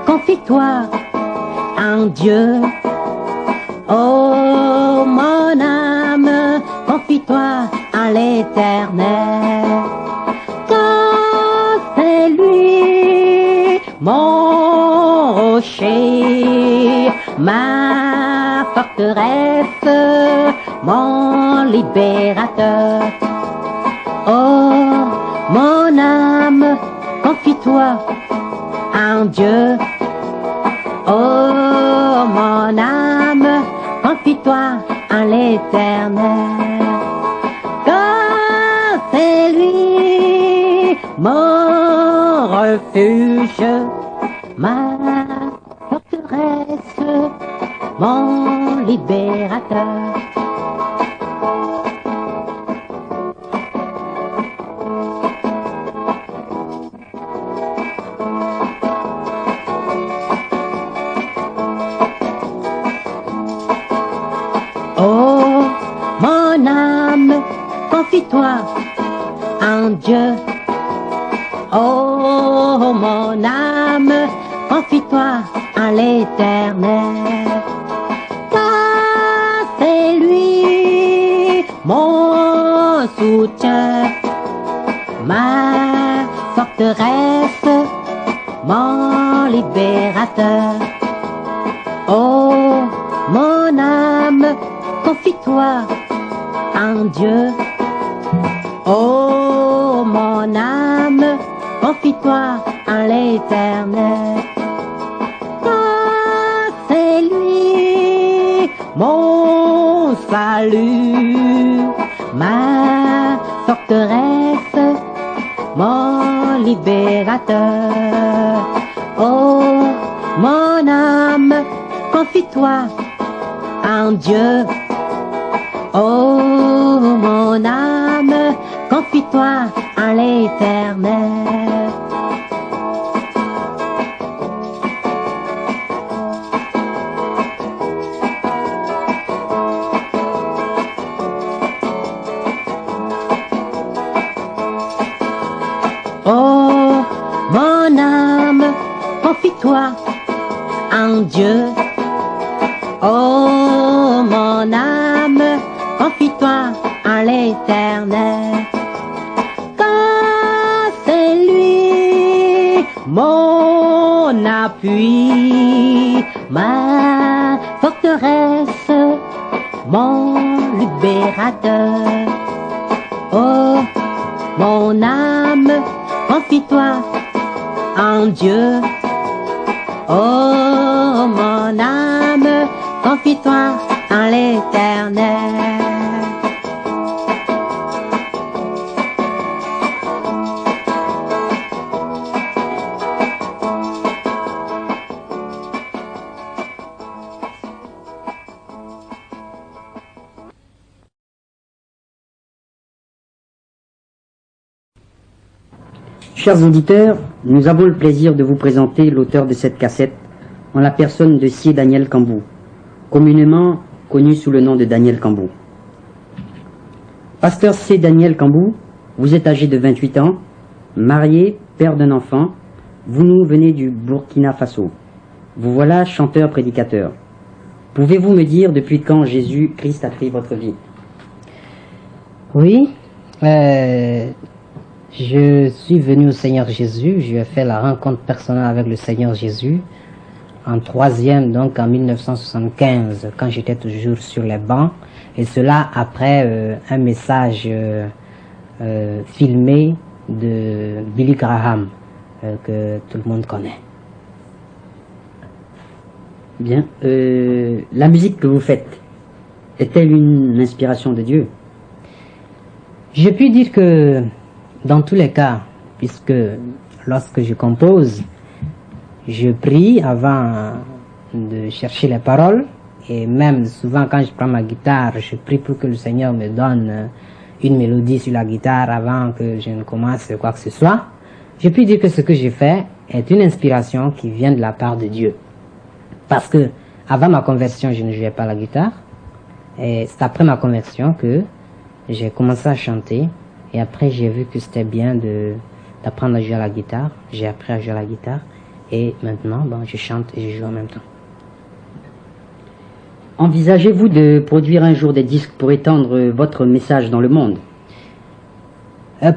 confie-toi en Dieu. Oh mon âme, confie-toi en l'Éternel, car c'est lui mon rocher, ma forteresse, mon libérateur. Oh mon âme, confie-toi en Dieu. Oh mon âme, confie-toi en l'Éternel, car c'est lui mon refuge, ma forteresse, mon libérateur. Oh, mon âme, confie-toi en Dieu. Oh, mon âme, confie-toi en l'Éternel, car c'est lui mon soutien, ma forteresse, mon libérateur. Oh, mon âme, confie-toi en Dieu. Oh, mon âme, confie-toi en l'Éternel, car c'est lui mon salut, ma forteresse, mon libérateur. Oh, mon âme, confie-toi en Dieu. Oh, mon âme, confie-toi en l'Éternel. Oh, mon âme, confie-toi en Dieu. Oh, mon âme, confie-toi en l'Éternel, car c'est lui mon appui, ma forteresse, mon libérateur. Oh, mon âme, confie-toi en Dieu. Oh, mon âme, confie-toi en l'Éternel. Chers auditeurs, nous avons le plaisir de vous présenter l'auteur de cette cassette en la personne de Sié Daniel Cambou, communément connu sous le nom de Daniel Cambou. Pasteur Sié Daniel Cambou, vous êtes âgé de 28 ans, marié, père d'un enfant, vous nous venez du Burkina Faso. Vous voilà chanteur-prédicateur. Pouvez-vous me dire depuis quand Jésus-Christ a pris votre vie? Oui, je suis venu au Seigneur Jésus, j'ai fait la rencontre personnelle avec le Seigneur Jésus en troisième, donc en 1975, quand j'étais toujours sur les bancs, et cela après un message filmé de Billy Graham, que tout le monde connaît. Bien, la musique que vous faites, est-elle une inspiration de Dieu? Je puis dire que dans tous les cas, puisque lorsque je compose, je prie avant de chercher les paroles, et même souvent quand je prends ma guitare, je prie pour que le Seigneur me donne une mélodie sur la guitare avant que je ne commence quoi que ce soit. Je puis dire que ce que je fais est une inspiration qui vient de la part de Dieu. Parce que avant ma conversion, je ne jouais pas la guitare, et c'est après ma conversion que j'ai commencé à chanter. Et après, j'ai vu que c'était bien d'apprendre à jouer à la guitare. J'ai appris à jouer à la guitare. Et maintenant, bon, je chante et je joue en même temps. Envisagez-vous de produire un jour des disques pour étendre votre message dans le monde?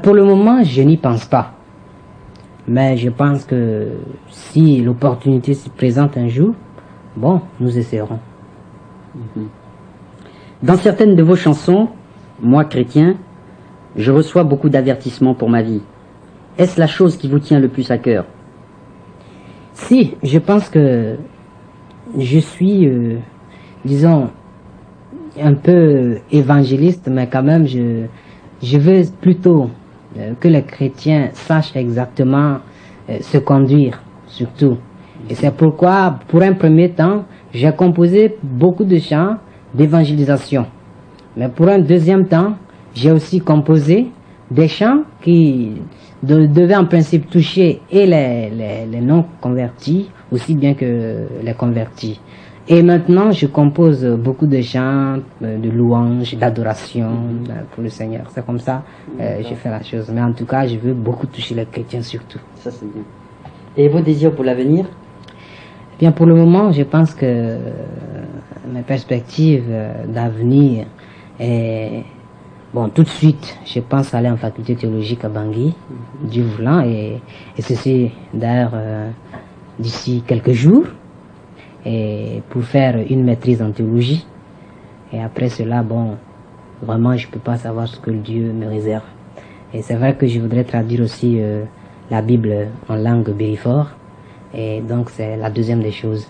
Pour le moment, je n'y pense pas. Mais je pense que si l'opportunité se présente un jour, bon, nous essaierons. Dans certaines de vos chansons, moi chrétien, je reçois beaucoup d'avertissements pour ma vie. Est-ce la chose qui vous tient le plus à cœur? Si, je pense que je suis, disons, un peu évangéliste, mais quand même, je veux plutôt que les chrétiens sachent exactement se conduire, surtout. Et c'est pourquoi, pour un premier temps, j'ai composé beaucoup de chants d'évangélisation. Mais pour un deuxième temps, j'ai aussi composé des chants qui devaient en principe toucher et les non-convertis, aussi bien que les convertis. Et maintenant, je compose beaucoup de chants, de louanges, d'adoration pour le Seigneur. C'est comme ça je fais la chose. Mais en tout cas, je veux beaucoup toucher les chrétiens surtout. Ça, c'est bien. Et vos désirs pour l'avenir? Bien, pour le moment, je pense que mes perspectives d'avenir est... Bon, tout de suite, je pense aller en faculté théologique à Bangui, Dieu voulant, et ceci d'ailleurs d'ici quelques jours, et pour faire une maîtrise en théologie. Et après cela, bon, vraiment, je peux pas savoir ce que Dieu me réserve. Et c'est vrai que je voudrais traduire aussi la Bible en langue bérifort, et donc c'est la deuxième des choses.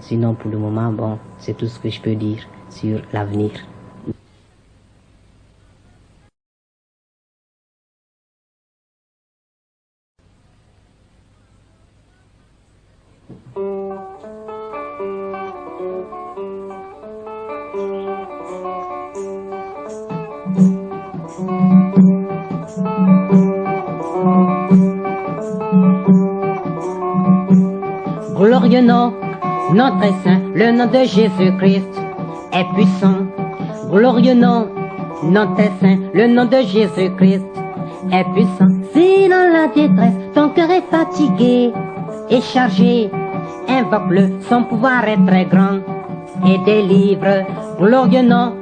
Sinon, pour le moment, bon, c'est tout ce que je peux dire sur l'avenir. Glorieux nom, nom très saint, le nom de Jésus-Christ est puissant. Glorieux nom, nom très saint, le nom de Jésus-Christ est puissant. Si dans la détresse, ton cœur est fatigué et chargé, invoque-le, son pouvoir est très grand et délivre. Glorieux nom,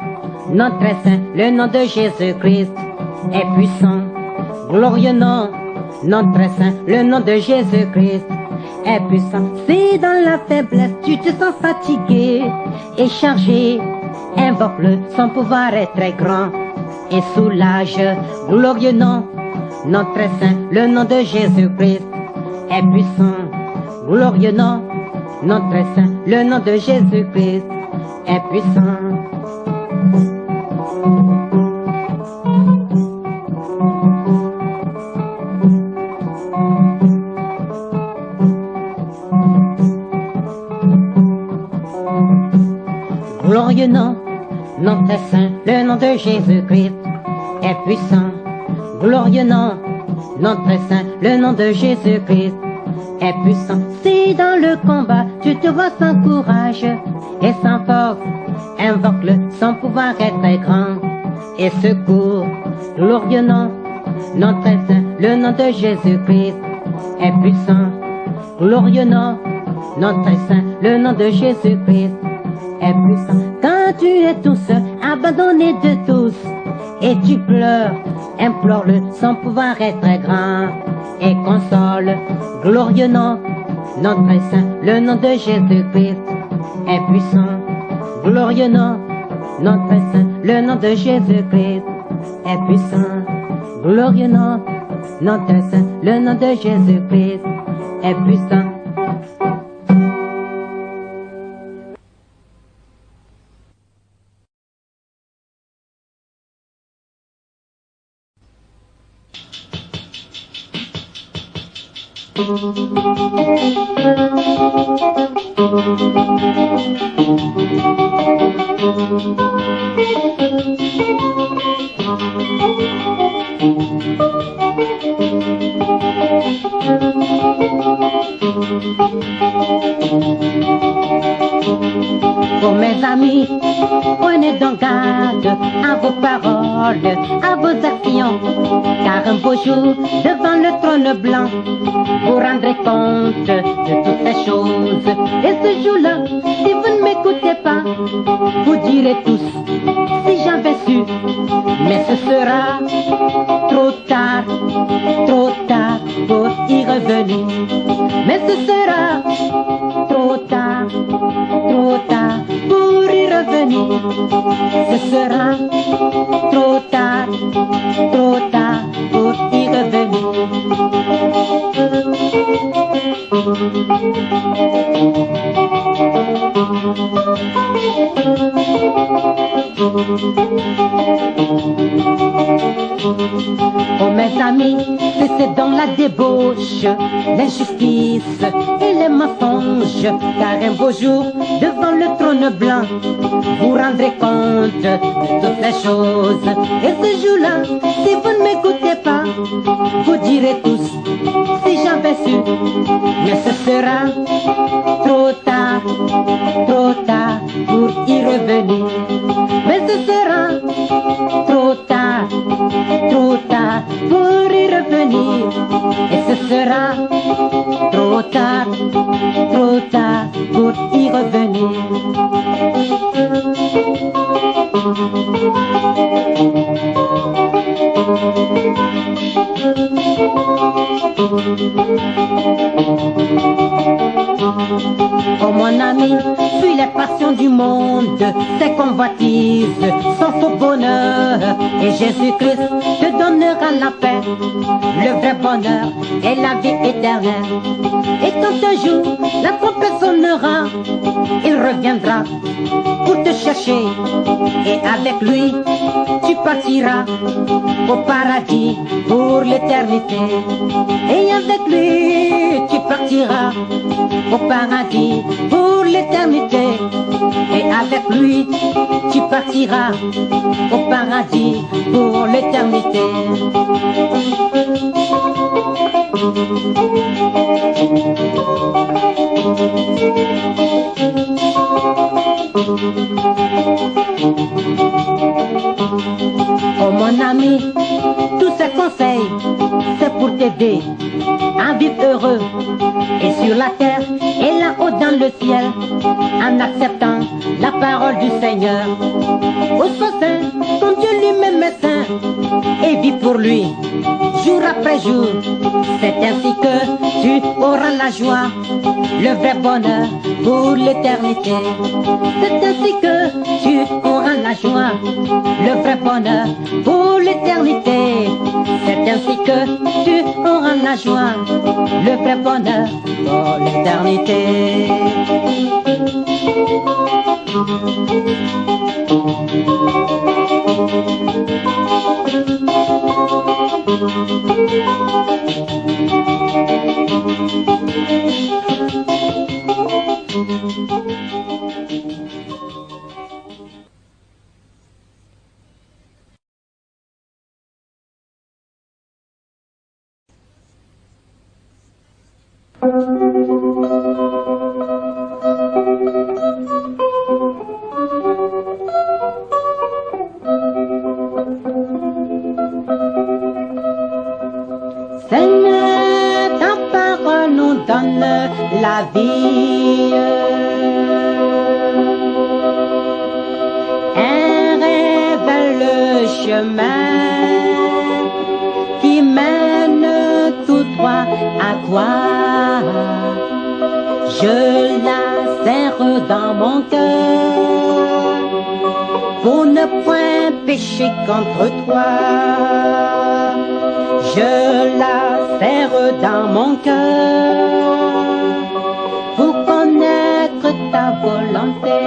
nom très saint, le nom de Jésus-Christ est puissant. Glorieux nom, nom très saint, le nom de Jésus-Christ est puissant. Si dans la faiblesse tu te sens fatigué et chargé, invoque-le, son pouvoir est très grand et soulage. Glorieux nom, nom très saint, le nom de Jésus-Christ est puissant. Glorieux nom, nom très saint, le nom de Jésus-Christ est puissant. Glorieux nom, nom très saint, le nom de Jésus-Christ est puissant. Glorieux nom, nom très saint, le nom de Jésus-Christ est puissant. Si dans le combat tu te vois sans courage et sans force, invoque-le, son pouvoir est très grand et secours. Glorieux nom, nom très saint, le nom de Jésus-Christ est puissant. Glorieux nom, nom très saint, le nom de Jésus-Christ est puissant. Quand tu es tout seul, abandonné de tous, et tu pleures, implore-le, son pouvoir est très grand, et console. Glorieux nom, nom très saint, le nom de Jésus-Christ est puissant. Glorieux nom, nom très saint, le nom de Jésus-Christ est puissant. Glorieux nom, nom très saint, le nom de Jésus-Christ est puissant. Pour mes amis, prenez donc garde à vos paroles, à vos actions, car un beau jour, devant le trône blanc, vous rendrez compte de tout choses. Et ce jour-là, si vous ne m'écoutez pas, vous direz tous, si j'avais su. Mais ce sera trop tard pour y revenir. Mais ce sera trop tard pour y revenir. Ce sera trop tard pour y revenir. Oh mes amis, c'est dans la débauche, l'injustice et les mensonges, car un beau jour, devant le trône blanc, vous rendrez compte de toutes les choses. Et ce jour-là, si vous ne m'écoutez pas, vous direz tous, si j'avais su. Mais ce sera trop tard pour y revenir. Mais ce sera trop tard pour y revenir. Et ce sera trop tard pour y revenir. Oh mon ami, fuis les passions du monde, ses convoitises, son faux bonheur. Et Jésus-Christ te donnera la paix, le vrai bonheur et la vie éternelle. Et quand un jour la trompette sonnera, il reviendra pour te chercher. Et avec lui, tu partiras au paradis pour l'éternité. Et avec lui, tu partiras au paradis pour l'éternité. Et avec lui, tu partiras au paradis pour l'éternité. Oh mon ami, tous ces conseils, c'est pour t'aider à vivre heureux et sur la terre et là-haut dans le ciel, en acceptant la parole du Seigneur. Au soin saint, ton Dieu lui-même est saint, et vis pour lui, jour après jour. C'est ainsi que tu auras la joie, le vrai bonheur pour l'éternité. C'est ainsi que tu auras la joie, le vrai bonheur pour l'éternité. C'est ainsi que tu auras la joie, le vrai bonheur pour l'éternité. Seigneur, ta parole nous donne la vie. Elle révèle le chemin qui mène tout droit à toi. Je la serre dans mon cœur pour ne point pécher contre toi. Je la serre dans mon cœur pour connaître ta volonté.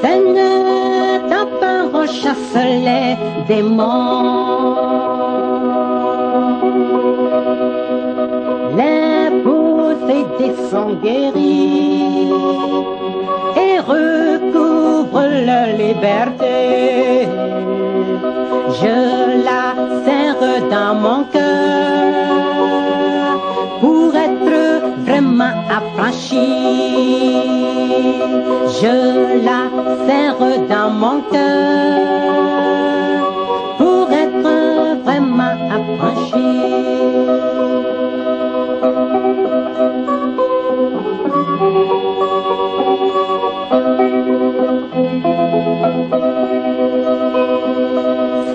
Seigneur, ta parole chasse les démons. Les possédés sont guéris et recouvrent leur liberté. Je la serre dans mon cœur pour être vraiment affranchi. Je la serre dans mon cœur pour être vraiment affranchie.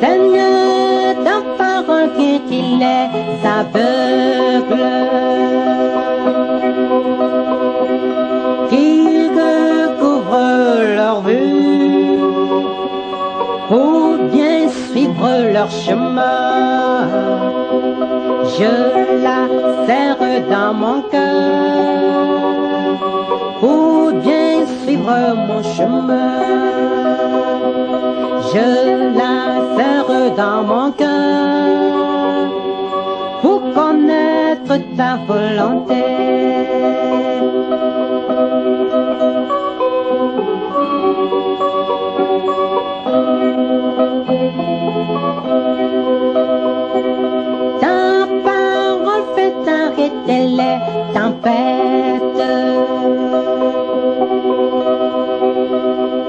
Seigneur, ta parole qu'il est aveugle, qu'il couvre leur vue pour bien suivre leur chemin. Je la serre dans mon cœur pour bien suivre mon chemin. Je la serre dans mon cœur pour connaître ta volonté. Ta parole fait arrêter les tempêtes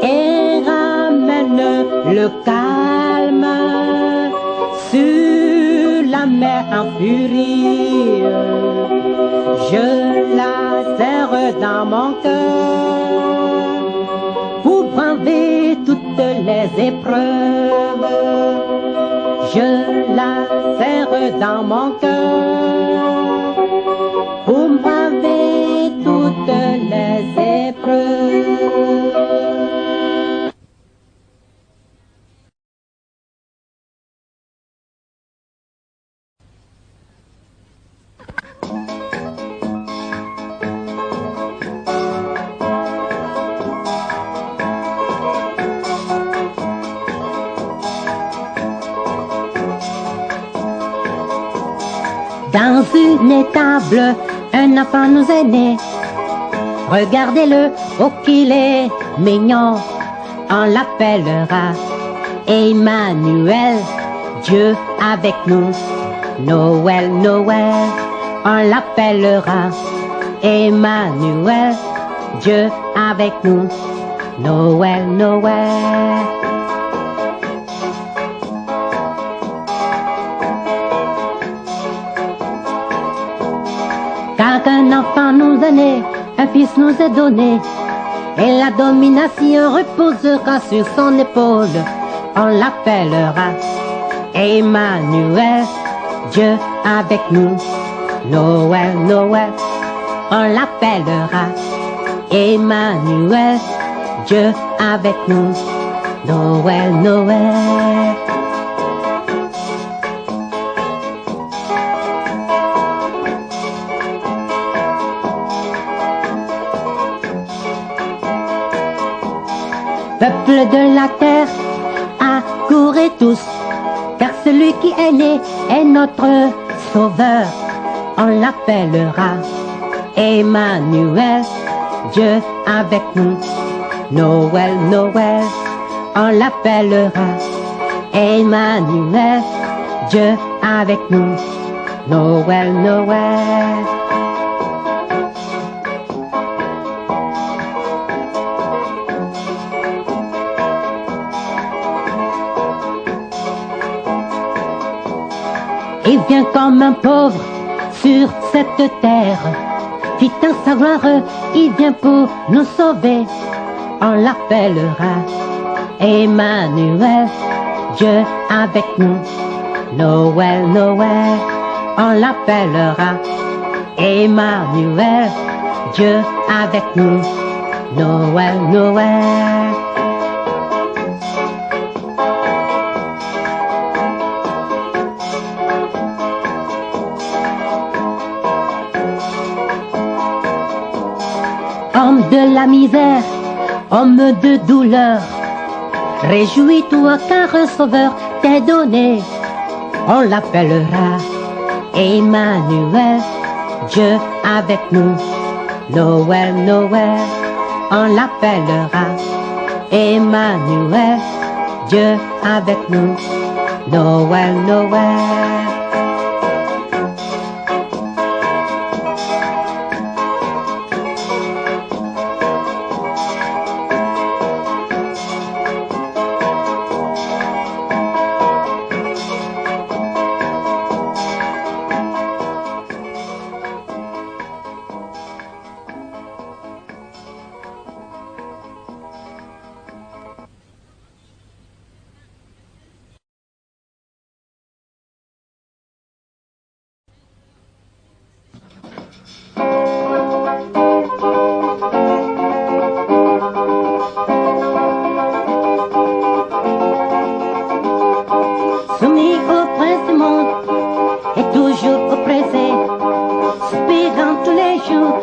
et ramène le calme sur la mer en furie. Je la serre dans mon cœur pour braver toutes les épreuves. Je la serre dans mon cœur pour braver toutes les épreuves. Dans une étable, un enfant nous est né. Regardez-le, oh qu'il est mignon. On l'appellera Emmanuel, Dieu avec nous. Noël, Noël, on l'appellera Emmanuel, Dieu avec nous. Noël, Noël. Car un enfant nous est né, un fils nous est donné, et la domination reposera sur son épaule. On l'appellera Emmanuel, Dieu avec nous. Noël, Noël, on l'appellera Emmanuel, Dieu avec nous. Noël, Noël. Peuple de la terre, accourez tous, car celui qui est né est notre sauveur. On l'appellera Emmanuel, Dieu avec nous. Noël, Noël, on l'appellera Emmanuel, Dieu avec nous. Noël, Noël. Il vient comme un pauvre sur cette terre, fit en sa gloire, il vient pour nous sauver. On l'appellera Emmanuel, Dieu avec nous. Noël, Noël, on l'appellera Emmanuel, Dieu avec nous. Noël, Noël. Homme de la misère, homme de douleur, réjouis-toi car un sauveur t'est donné. On l'appellera Emmanuel, Dieu avec nous. Noël, Noël, on l'appellera Emmanuel, Dieu avec nous. Noël, Noël. soumis au prince du monde et toujours oppressé, soupirant tous les jours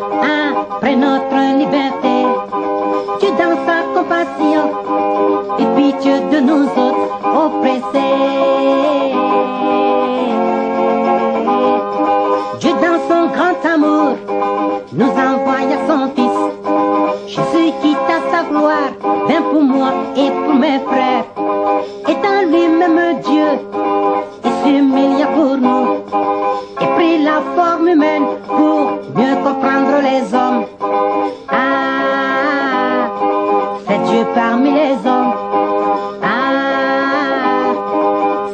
après notre liberté. Dieu dans sa compassion et pitié de nous autres oppressés. Dieu dans son grand amour nous envoya son fils. Jésus quitta sa gloire, vint pour moi et pour mes frères. Étant lui-même Dieu, il s'humilia pour nous et prit la forme humaine pour mieux comprendre les hommes. Ah, c'est Dieu parmi les hommes. Ah,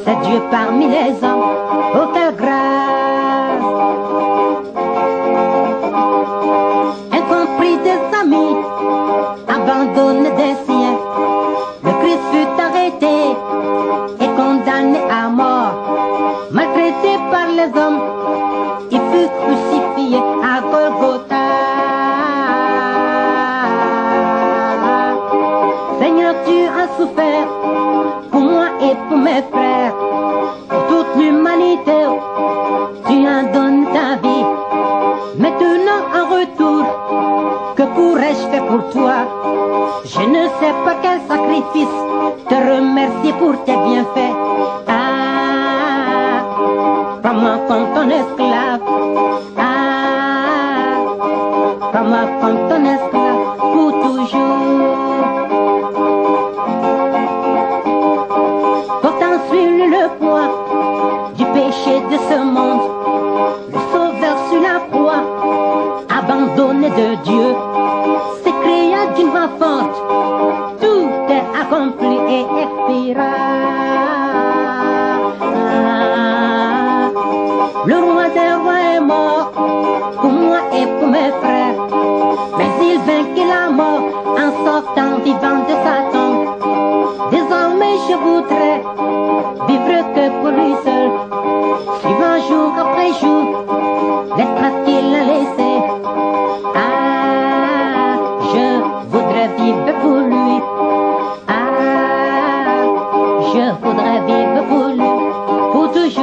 c'est Dieu parmi les hommes. Oh, quelle grâce! Incompris des amis, abandonné des siens, le Christ fut arrêté et condamné à mort. Maltraité par les hommes, il fut crucifié à Golgotha. Seigneur, tu as souffert pour moi et pour mes frères, pour toute l'humanité. Tu as donné ta vie. Maintenant en retour, que pourrais-je faire pour toi? Je ne sais pas quel sacrifice te remercier pour tes bienfaits. Ah, prends-moi comme ton esclave. Ah, prends-moi comme ton esclave pour toujours. Pourtant suis le poids du péché de ce monde, le sauveur sur la croix, abandonné de Dieu, s'écria d'une voix forte, tout est accompli et expira. Le roi des rois est mort, pour moi et pour mes frères, mais il vainquit la mort en sortant vivant de sa tombe. Désormais je voudrais vivre que pour lui seul, suivant jour après jour les traces qu'il a laissées. Ah, je voudrais vivre pour lui. Ah, je voudrais vivre pour lui, pour toujours.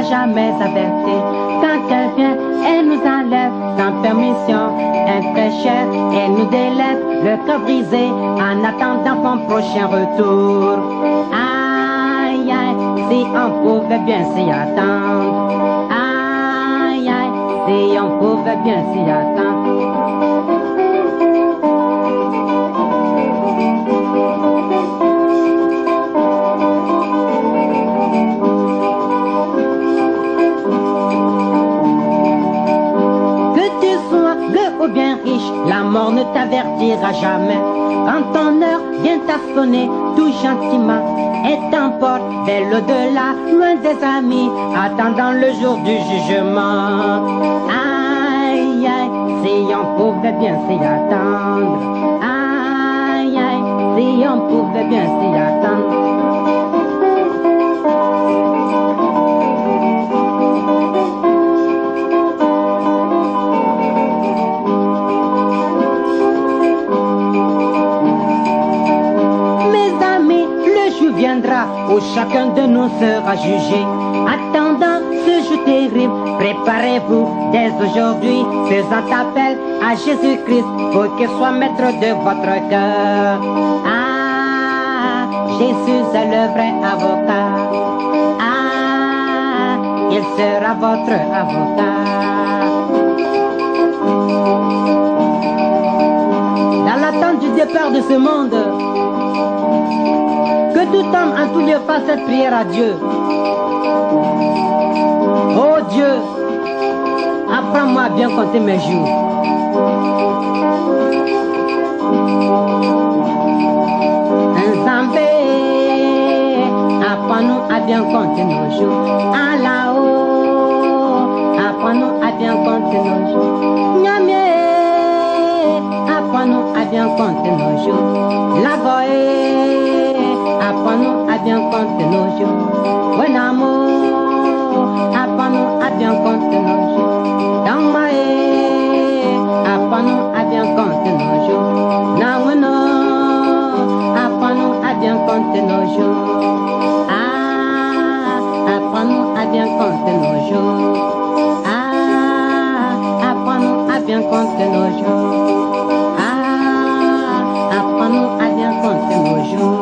Jamais averti. Quand elle vient, elle nous enlève sans permission, un très cher, elle nous délaisse, le cœur brisé en attendant son prochain retour. Aïe aïe, si on pouvait bien s'y attendre. Aïe aïe, si on pouvait bien s'y attendre. Ou bien riche, la mort ne t'avertira jamais. Quand ton heure vient à sonner, tout gentiment, et t'emporte vers l'au-delà, loin des amis, attendant le jour du jugement. Aïe aïe, si on pouvait bien s'y attendre. Aïe aïe, si on pouvait bien s'y attendre. Viendra où chacun de nous sera jugé. Attendant ce jour terrible, préparez-vous dès aujourd'hui, faisant appel à Jésus-Christ pour qu'il soit maître de votre cœur. Ah, Jésus est le vrai avocat. Ah, il sera votre avocat. Père de ce monde, que tout homme en tout lieu fasse cette prière à Dieu. Oh Dieu, apprends-moi à bien compter mes jours. Nzambé, apprends-nous à bien compter nos jours. Allah-oh, apprends-nous à bien compter nos jours. Nyamé, apprends-nous à bien compter nos jours. Lagoé, apprends-nous à bien compter nos jours. Wenamo, apprends-nous à bien compter nos jours. Dambaé, apprends-nous à bien compter nos jours. Namono, apprends-nous à bien compter nos jours. Ah, apprends-nous à bien compter nos jours. Ah, apprends-nous à bien compter nos jours. Ah, apprends-nous à bien compter nos jours.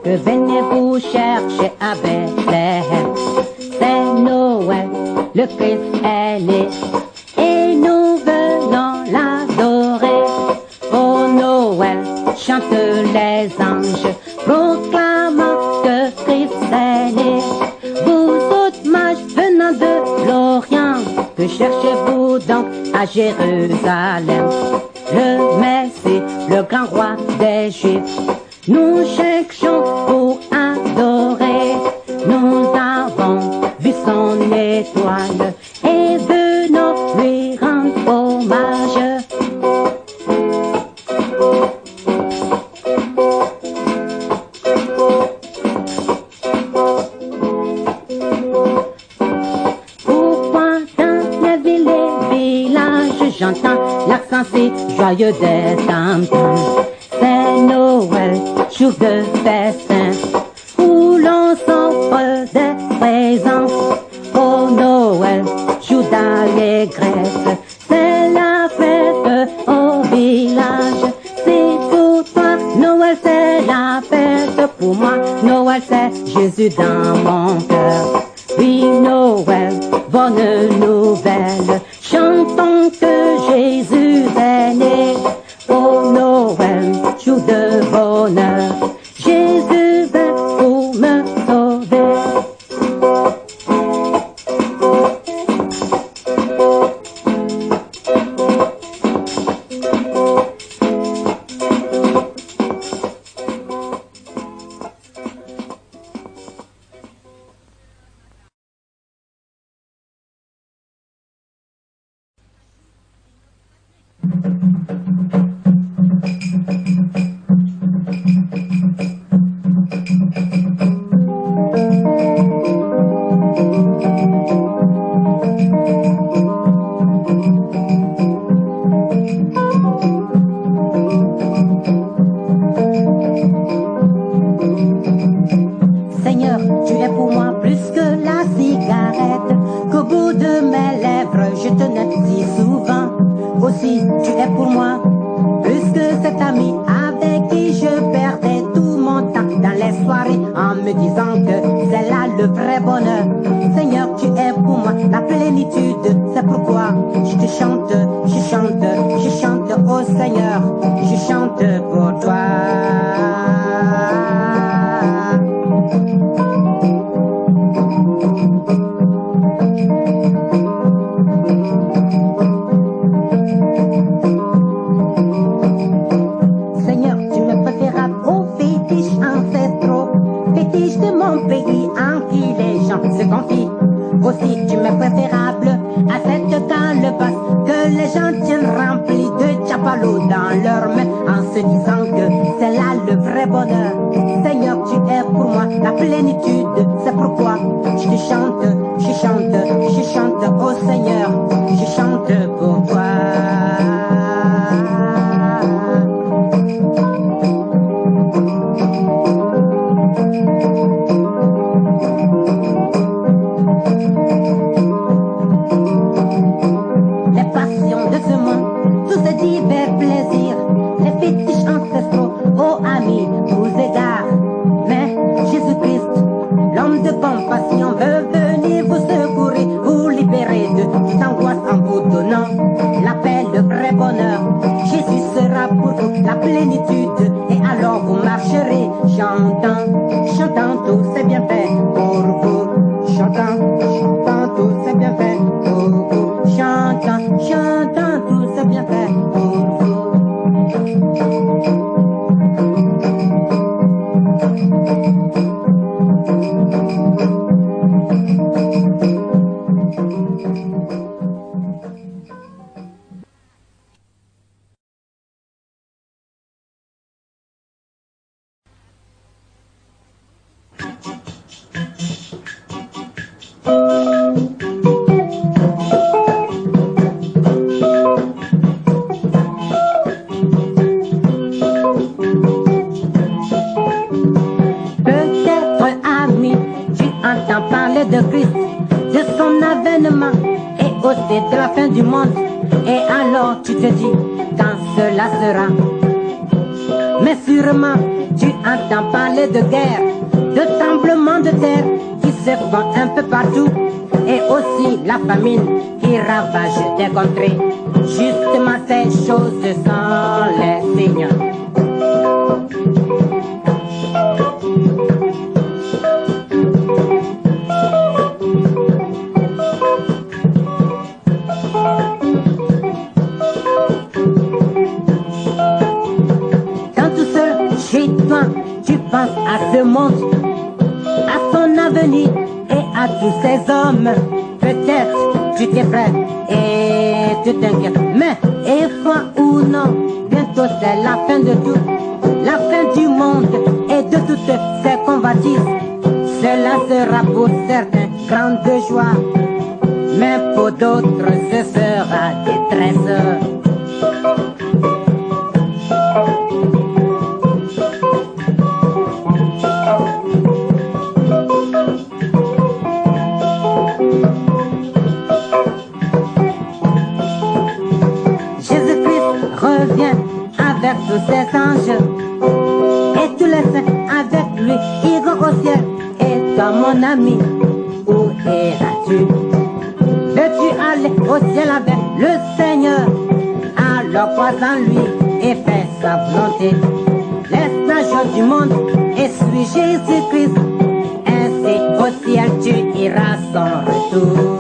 Que venez-vous chercher à Bethléem? C'est Noël, le Christ est né, et nous venons l'adorer. Oh Noël, chantent les anges, proclamant que Christ est né. Vous autres mages venant de l'Orient, que cherchez-vous donc à Jérusalem? Le Messie, le grand roi des Juifs, nous cherchons pour adorer. Nous avons vu son étoile et venons lui rendre hommage. Pourquoi dans les villes et villages j'entends l'accent si joyeux des tam-tams? C'est Noël, jour de festin, où l'on s'offre des présents. Oh Noël, jour d'allégresse, c'est la fête au village. C'est pour toi, Noël c'est la fête. Pour moi, Noël c'est Jésus dans mon cœur. Oui Noël, bonne nouvelle, chantons que Jésus est né. Oh Noël, jour de bonheur, Jésus vint pour me sauver. Seigneur, tu es pour moi plus que la cigarette, qu'au bout de mes lèvres je te note si souvent. Aussi, tu es pour moi plus que cet ami avec qui je perdais tout mon temps dans les soirées en me disant que c'est là le vrai bonheur. Seigneur, tu es pour moi la plénitude, c'est pourquoi je te chante, je chante, je chante, oh Seigneur, je chante pour toi. De mon pays en qui les gens se confient. Aussi tu m'es préférable à cette calebasse que les gens tiennent remplis de chapalo dans leurs mains en se disant que c'est là le vrai bonheur. Seigneur, tu es pour moi la plénitude, c'est pourquoi je te chante, je chante, je chante, oh Seigneur, je chante pour toi. chantant, chantant tous ses bienfaits pour vous. Chantant, chantant tous ses bienfaits pour vous. Chantant, chantant tous ses bienfaits pour vous. Peut-être ami, tu entends parler de Christ, de son avènement et aussi de la fin du monde. Et alors tu te dis quand cela sera. Mais sûrement tu entends parler de guerre, de tremblements de terre qui se font un peu partout. Et aussi la famine qui ravage des contrées. Justement ces choses sont les signes. Quand tout seul chez toi, tu penses à ce monde, à son avenir et à tous ces hommes. Peut-être tu t'effraies et tu t'inquiètes. Mais, et foi ou non, bientôt c'est la fin de tout. La fin du monde et de toutes ces convoitises. Cela sera pour certains grande joie, mais pour d'autres ce sera détresse. Avec tous ses anges et tous les saints avec lui iront au ciel. Et toi mon ami, où iras-tu? Veux-tu aller au ciel avec le Seigneur? Alors crois en lui et fais sa volonté. Laisse la chose du monde et suis Jésus-Christ. Ainsi au ciel tu iras sans retour.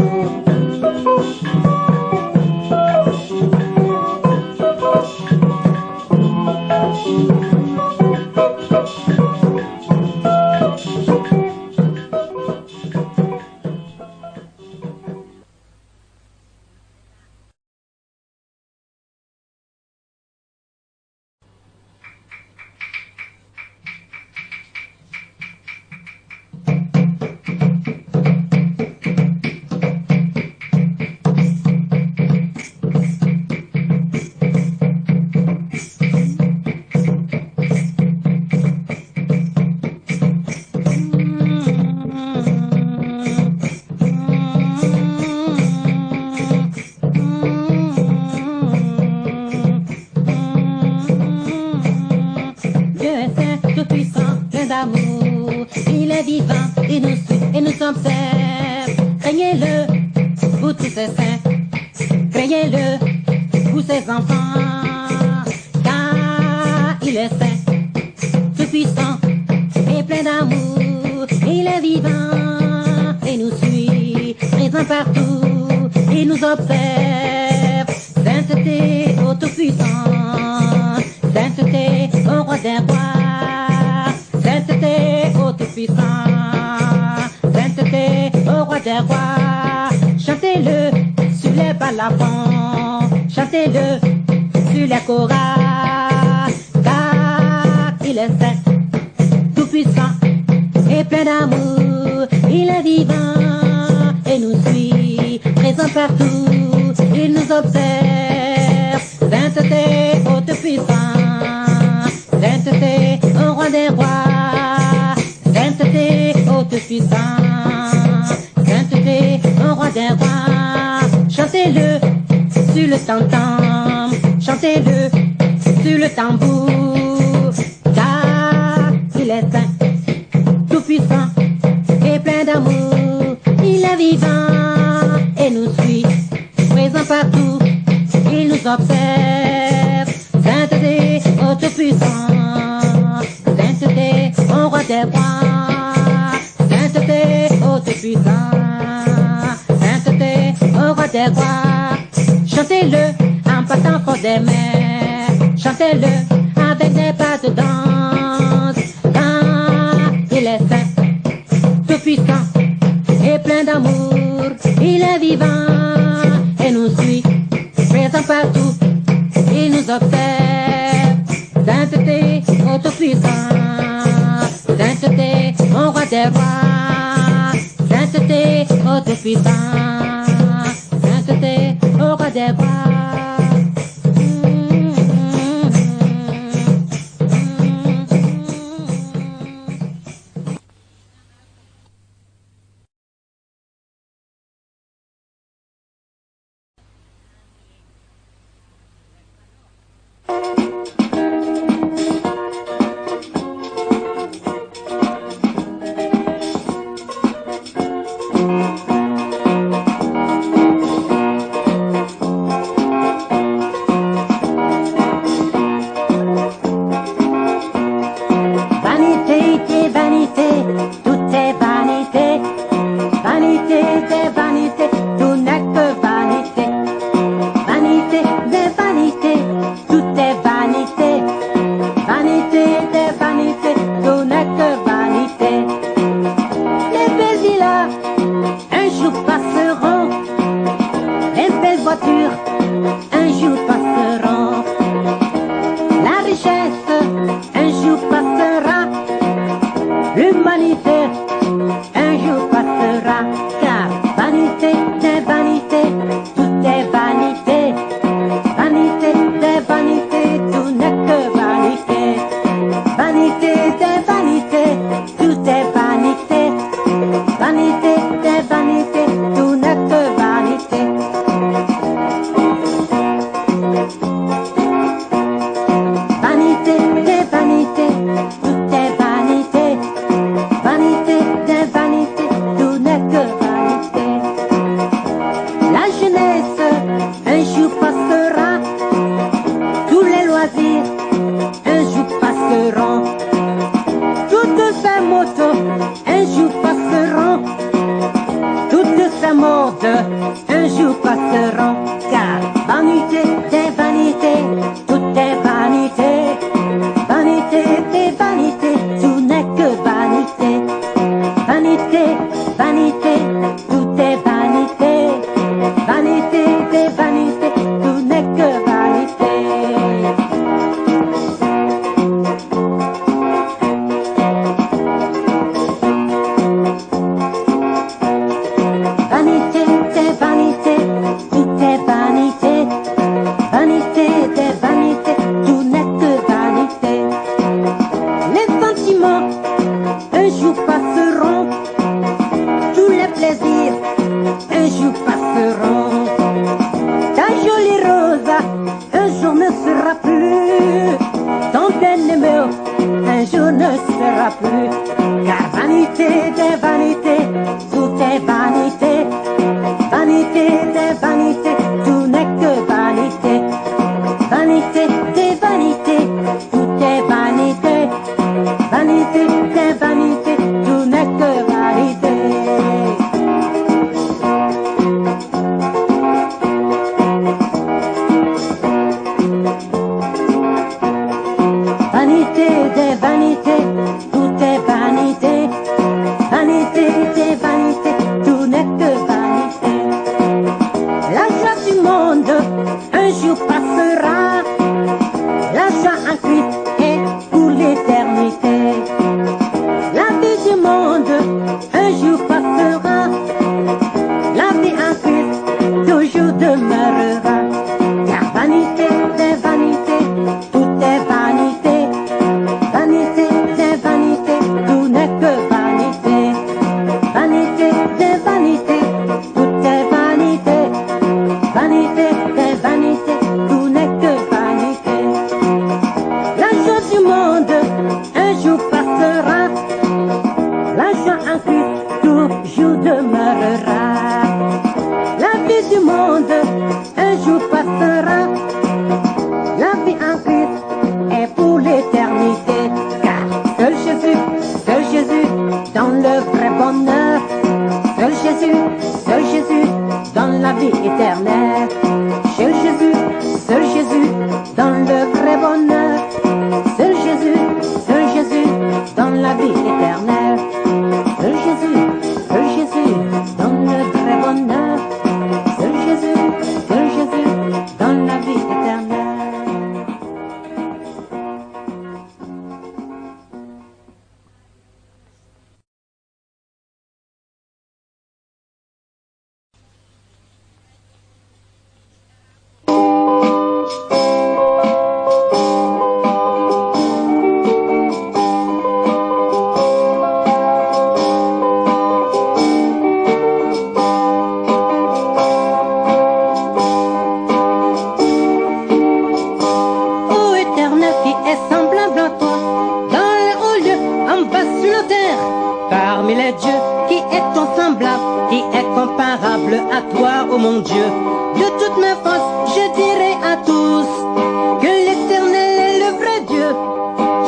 Il est vivant, il nous suit et nous observe. Craignez-le, vous tous ces saints, craignez-le, vous ces enfants, car il est saint, tout puissant et plein d'amour. Il est vivant et nous suit, présent partout, il nous observe. Sainteté au Tout-Puissant, sainteté au Roi des Rois, sainteté au Tout-Puissant, sainteté au Roi des Rois. Chantez-le sur les balafons, chantez-le sur les chorales, car il est saint, tout-puissant et plein d'amour. Il est vivant et nous suit, présent partout, il nous observe. Sainteté au Tout-Puissant, sainteté au Roi des Rois, sainteté au Tout-Puissant, sainteté au Roi des Rois. Chantez-le sur le tam-tam, chantez-le sur le tambour, car il est saint, tout-puissant et plein d'amour. Il est vivant et nous suit, présent partout, il nous observe. Sainteté au Tout-Puissant, sainteté des rois. Sainteté au Tout-Puissant, sainteté au roi des rois. Chantez-le en battant fort des mains, chantez-le avec des pas de danse. Car il est saint, Tout-Puissant et plein d'amour, il est vivant et nous suit, présent partout, il nous observe. Sainteté au Tout-Puissant, sainteté au roi des rois, sainteté au Tout-Puissant, sainteté au roi des rois. éternel. Seul Jésus, donne le vrai bonheur. Seul Jésus, donne la vie éternelle. Parmi les dieux, qui est ton semblable, qui est comparable à toi, ô mon Dieu? De toutes mes forces, je dirai à tous que l'Éternel est le vrai Dieu.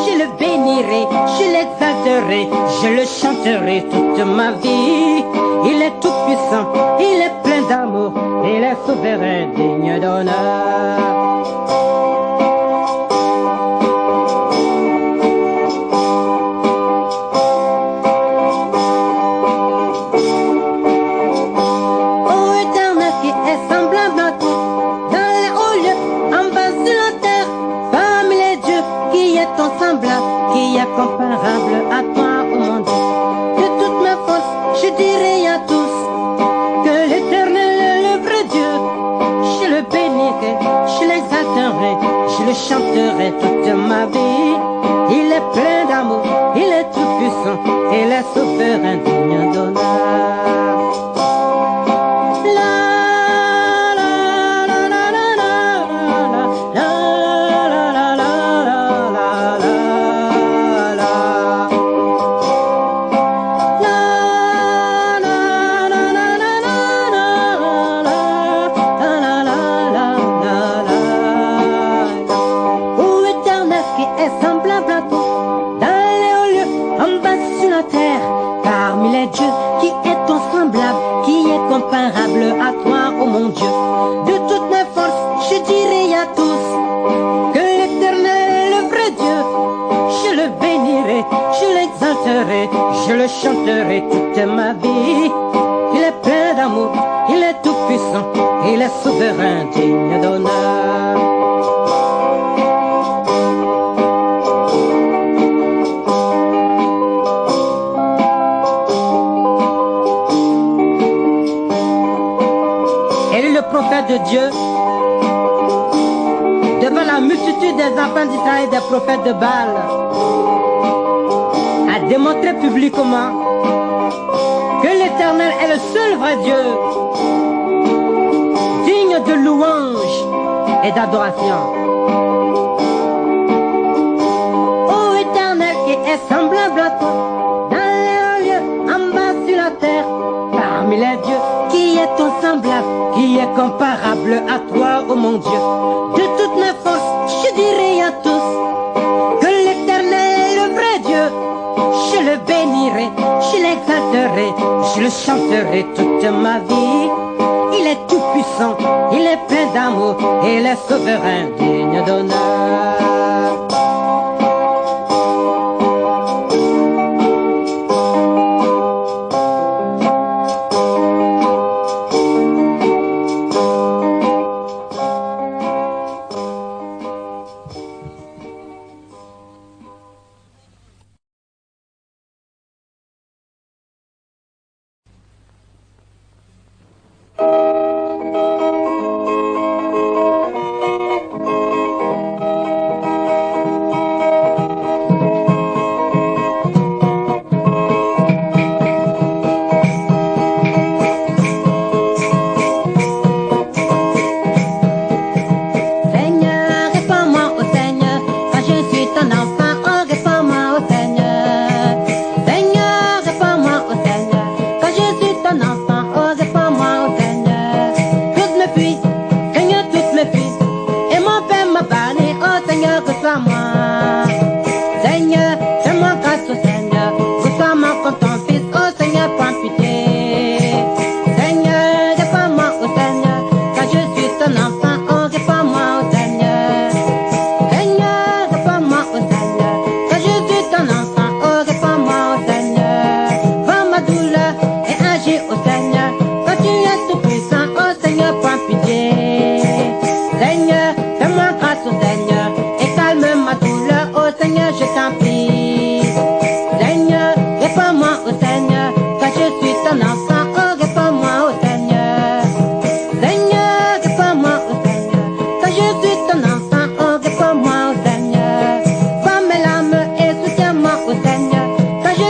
Je le bénirai, je l'exalterai, je le chanterai toute ma vie. Il est tout puissant, il est plein d'amour, il est souverain, digne d'honneur. Qui est comparable à toi, ô mon Dieu? De toutes mes forces, je dirai à tous que l'Éternel est le vrai Dieu. Je le bénirai, je l'exalterai, je le chanterai toute ma vie. Il est plein d'amour, il est tout puissant, il est souverain, digne d'honneur. Comparable à toi, ô mon Dieu. De toutes mes forces, je dirai à tous que l'Éternel est le vrai Dieu. Je le bénirai, je l'exalterai, je le chanterai toute ma vie. Il est plein d'amour, il est tout puissant, il est souverain, digne d'honneur. Prophète de Dieu, devant la multitude des enfants d'Israël et des prophètes de Baal, a démontré publiquement que l'Éternel est le seul vrai Dieu, digne de louange et d'adoration. Ô Éternel, qui est semblable à toi, dans les lieux, en bas sur la terre, parmi les dieux, qui est ton semblable, qui est comparable à toi, ô mon Dieu? De toutes mes forces, je dirai à tous que l'Éternel est le vrai Dieu. Je le bénirai, je l'exalterai, je le chanterai toute ma vie. Il est tout puissant, il est plein d'amour, il est souverain, digne d'honneur.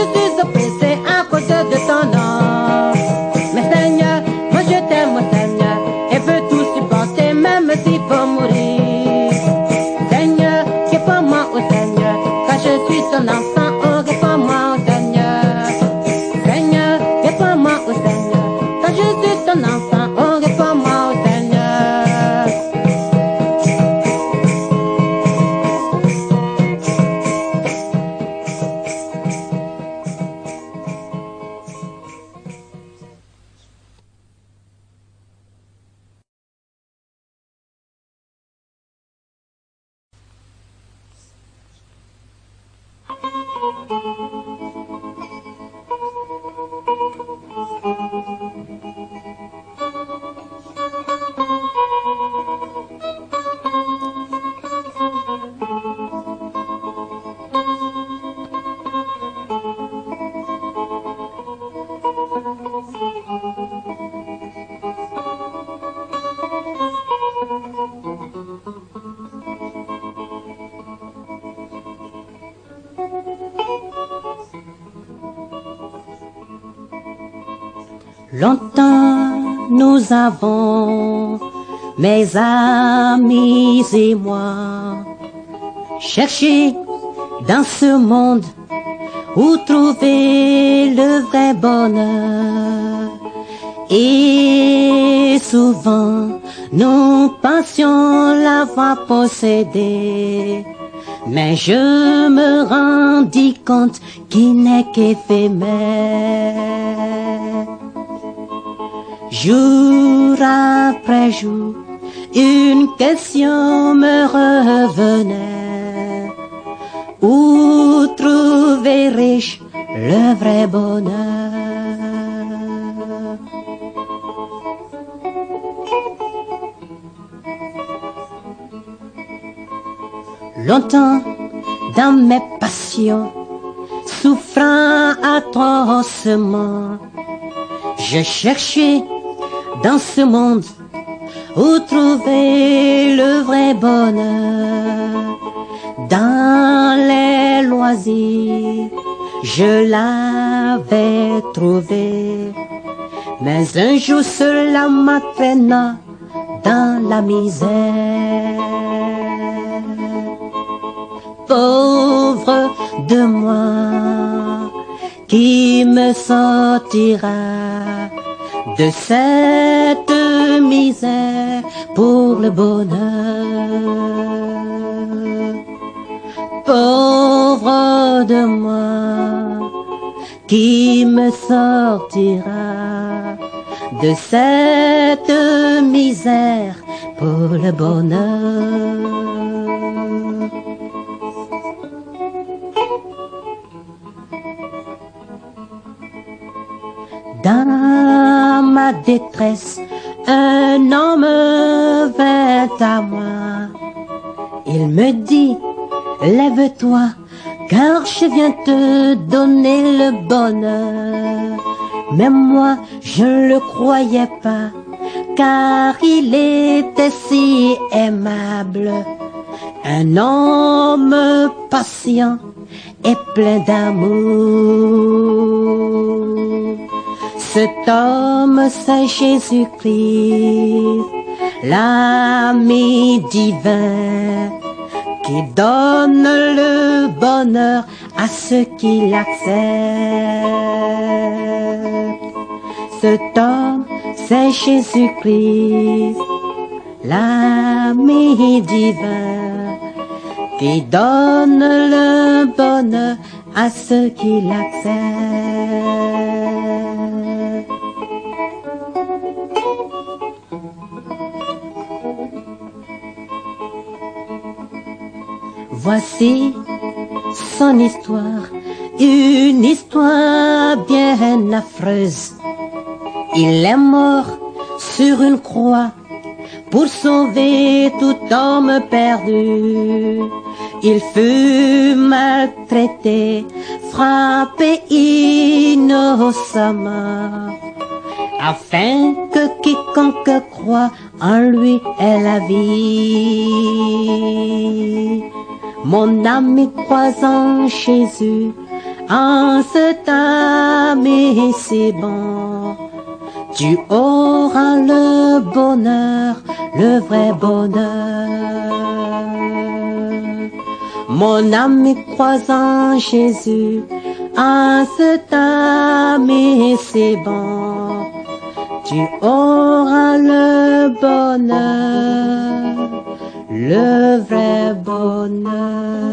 je suis oppressé à cause de ton nom. Mais Seigneur, moi je t'aime, mon Seigneur, et veux tout supporter, même s'il faut mourir. Seigneur, réponds-moi au Seigneur, car je suis ton enfant, oh réponds-moi au Seigneur. Seigneur, réponds-moi au Seigneur, car je suis ton enfant, oh réponds-moi au Seigneur. Longtemps nous avons, mes amis et moi, cherché dans ce monde où trouver le vrai bonheur. Et souvent nous pensions l'avoir possédé, mais je me rendis compte qu'il n'est qu'éphémère. Jour après jour, une question me revenait. Où trouver riche le vrai bonheur? Longtemps dans mes passions, souffrant atrocement, je cherchais dans ce monde où trouver le vrai bonheur. Dans les loisirs, je l'avais trouvé, mais un jour cela m'entraîna dans la misère. Pauvre de moi, qui me sortira de cette misère pour le bonheur? Pauvre de moi, qui me sortira de cette misère pour le bonheur? Dans ma détresse, un homme vint à moi. Il me dit, lève-toi, car je viens te donner le bonheur. Mais moi, je ne le croyais pas, car il était si aimable. Un homme patient et plein d'amour. Cet homme, c'est Jésus-Christ, l'ami divin, qui donne le bonheur à ceux qui l'acceptent. Cet homme, c'est Jésus-Christ, l'ami divin, qui donne le bonheur à ceux qui l'acceptent. Voici son histoire, une histoire bien affreuse. Il est mort sur une croix pour sauver tout homme perdu. Il fut maltraité, frappé innocemment, afin que quiconque croit en lui ait la vie. Mon ami, crois en Jésus, en cet âme et c'est bon. Tu auras le bonheur, le vrai bonheur. Mon âme croise en Jésus, en cet âme et c'est bon. Tu auras le bonheur, le vrai bonheur.